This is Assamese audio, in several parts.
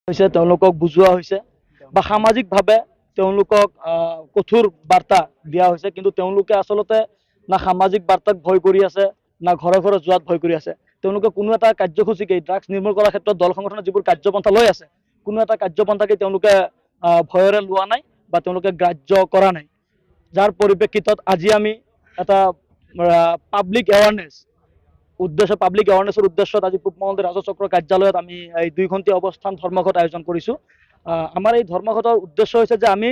হৈছে তেওঁলোকক বুজোৱা হৈছে বা সামাজিকভাৱে তেওঁলোকক কঠোৰ বাৰ্তা দিয়া হৈছে, কিন্তু তেওঁলোকে আচলতে না সামাজিক বাৰ্তাক ভয় কৰি আছে না ঘৰে ঘৰে যোৱাত ভয় কৰি আছে। তেওঁলোকে কোনো এটা কাৰ্যসূচীকে ড্ৰাগছ নিৰ্মূল কৰাৰ ক্ষেত্ৰত দল সংগঠনে যিবোৰ কাৰ্যপন্থা লৈ আছে, কোনো এটা কাৰ্যপন্থাকে তেওঁলোকে ভয়েৰে লোৱা নাই বা তেওঁলোকে গ্ৰাহ্য কৰা নাই। যাৰ পৰিপ্ৰেক্ষিতত আজি আমি এটা পাব্লিক এৱাৰনেছৰ উদ্দেশ্যত আজি পূব মঙলদৈ ৰাজচক্ৰ কাৰ্যালয়ত আমি এই 2 ঘণ্টীয়া অৱস্থান ধৰ্মঘট আয়োজন কৰিছোঁ। আমাৰ এই ধৰ্মঘটৰ উদ্দেশ্য হৈছে যে আমি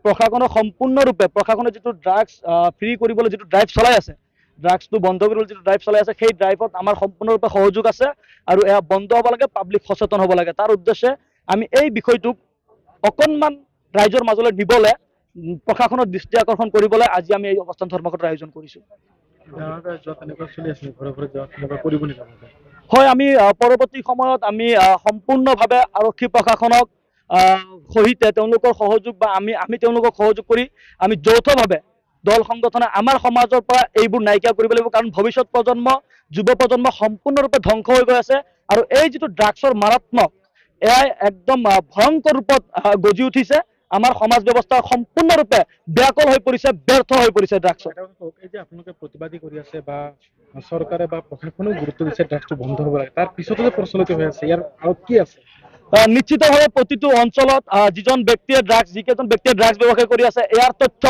প্ৰশাসনক সম্পূৰ্ণৰূপে প্ৰশাসনে যিটো ড্ৰাগছ ফ্ৰী কৰিবলৈ যিটো ড্ৰাইভ চলাই আছে, ড্ৰাগছটো বন্ধ কৰিবলৈ যিটো ড্ৰাইভ চলাই আছে, সেই ড্ৰাইভত আমাৰ সম্পূৰ্ণৰূপে সহযোগ আছে আৰু এয়া বন্ধ হ'ব লাগে, পাব্লিক সচেতন হ'ব লাগে। তাৰ উদ্দেশ্যে আমি এই বিষয়টোক অকণমান ৰাইজৰ মাজলৈ নিবলৈ প্ৰশাসনৰ দৃষ্টি আকৰ্ষণ কৰিবলৈ আজি আমি এই অৱস্থান ধৰ্মঘটৰ আয়োজন কৰিছোঁ। হয়, আমি পৰৱৰ্তী সময়ত আমি সম্পূৰ্ণভাৱে আৰক্ষী প্ৰশাসনক সহিতে তেওঁলোকৰ সহযোগ বা আমি তেওঁলোকক সহযোগ কৰি আমি যৌথভাৱে দল সংগঠনে আমাৰ সমাজৰ পৰা এইবোৰ নাইকিয়া কৰিব লাগিব। কাৰণ ভৱিষ্যত প্ৰজন্ম, যুৱ প্ৰজন্ম সম্পূৰ্ণৰূপে ধ্বংস হৈ গৈ আছে আৰু এই যিটো ড্ৰাগছৰ মাৰাত্মক, এয়াই একদম ভয়ংকৰ ৰূপত গজি উঠিছে। আমাৰ সমাজ ব্যৱস্থা সম্পূৰ্ণৰূপে ব্যাকুল হৈ পৰিছে, ব্যৰ্থ হৈ পৰিছে ড্ৰাগছৰ। এই যে আপোনালোকে প্ৰতিবাদী কৰি আছে বা চৰকাৰে বা প্ৰশাসনেও গুৰুত্ব দিছে ড্ৰাগছটো বন্ধ হ'ব লাগে, তাৰ পিছতো যে প্ৰচলিত হৈ আছে, ইয়াৰ আৰু কি আছে? নিশ্চিতভাৱে প্ৰতিটো অঞ্চলত যিকেইজন ব্যক্তিয়ে ড্ৰাগছ ব্যৱসায় কৰি আছে, ইয়াৰ তথ্য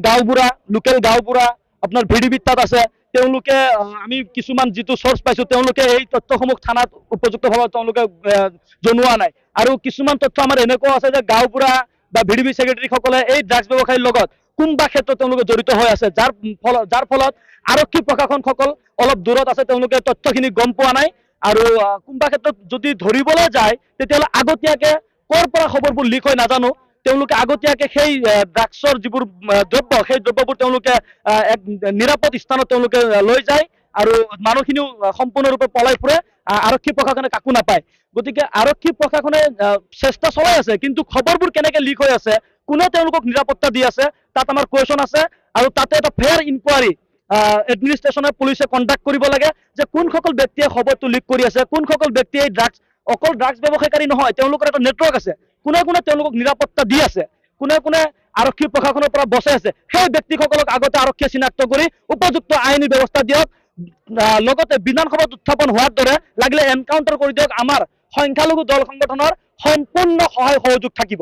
গাঁওবুঢ়া, লোকেল গাঁওবুঢ়া আপোনাৰ ভিডিবিত তাত আছে। তেওঁলোকে আমি কিছুমান যিটো চ'ৰ্চ পাইছোঁ, তেওঁলোকে এই তথ্যসমূহ থানাত উপযুক্তভাৱে তেওঁলোকে জনোৱা নাই। আৰু কিছুমান তথ্য আমাৰ এনেকুৱাও আছে যে গাঁওবুঢ়া বা ভিডিবি ছেক্ৰেটাৰীসকলে এই ড্ৰাগছ ব্যৱসায়ীৰ লগত কোনোবা ক্ষেত্ৰত তেওঁলোকে জড়িত হৈ আছে, যাৰ ফলত আৰক্ষী প্ৰশাসনসকল অলপ দূৰত আছে, তেওঁলোকে তথ্যখিনি গম পোৱা নাই। আৰু কোনোবা ক্ষেত্ৰত যদি ধৰিবলৈ যায়, তেতিয়াহ'লে আগতীয়াকৈ ক'ৰ পৰা খবৰবোৰ লিক হয় নাজানো, তেওঁলোকে আগতীয়াকৈ সেই ড্ৰাগছৰ যিবোৰ দ্ৰব্য, সেই দ্ৰব্যবোৰ তেওঁলোকে এক নিৰাপদ স্থানত তেওঁলোকে লৈ যায় আৰু মানুহখিনিও সম্পূৰ্ণৰূপে পলাই ফুৰে। আৰক্ষী প্ৰশাসনে কাকো নাপায়। গতিকে আৰক্ষী প্ৰশাসনে চেষ্টা চলাই আছে, কিন্তু খবৰবোৰ কেনেকৈ লিক হৈ আছে, কোনে তেওঁলোকক নিৰাপত্তা দি আছে, তাত আমাৰ কুৱেশ্যন আছে। আৰু তাতে এটা ফেয়াৰ ইনকুৱাৰী এডমিনিষ্ট্ৰেশ্যনে, পুলিচে কণ্ডাক্ট কৰিব লাগে যে কোনসকল ব্যক্তিয়ে খবৰটো লিক কৰি আছে, কোনসকল ব্যক্তিয়ে অকল ড্ৰাগছ ব্যৱসায়কাৰী নহয়, তেওঁলোকৰ এটা নেটৱৰ্ক আছে, কোনে কোনে তেওঁলোকক নিৰাপত্তা দি আছে, কোনে কোনে আৰক্ষী প্ৰশাসনৰ পৰা বচাই আছে, সেই ব্যক্তিসকলক আগতে আৰক্ষীয়ে চিনাক্ত কৰি উপযুক্ত আইনী ব্যৱস্থা দিয়ক। লগতে বিধানসভাত উত্থাপন হোৱাৰ দৰে লাগিলে এনকাউণ্টাৰ কৰি দিয়ক। আমাৰ সংখ্যালঘু দল সংগঠনৰ সম্পূৰ্ণ সহায় সহযোগ থাকিব।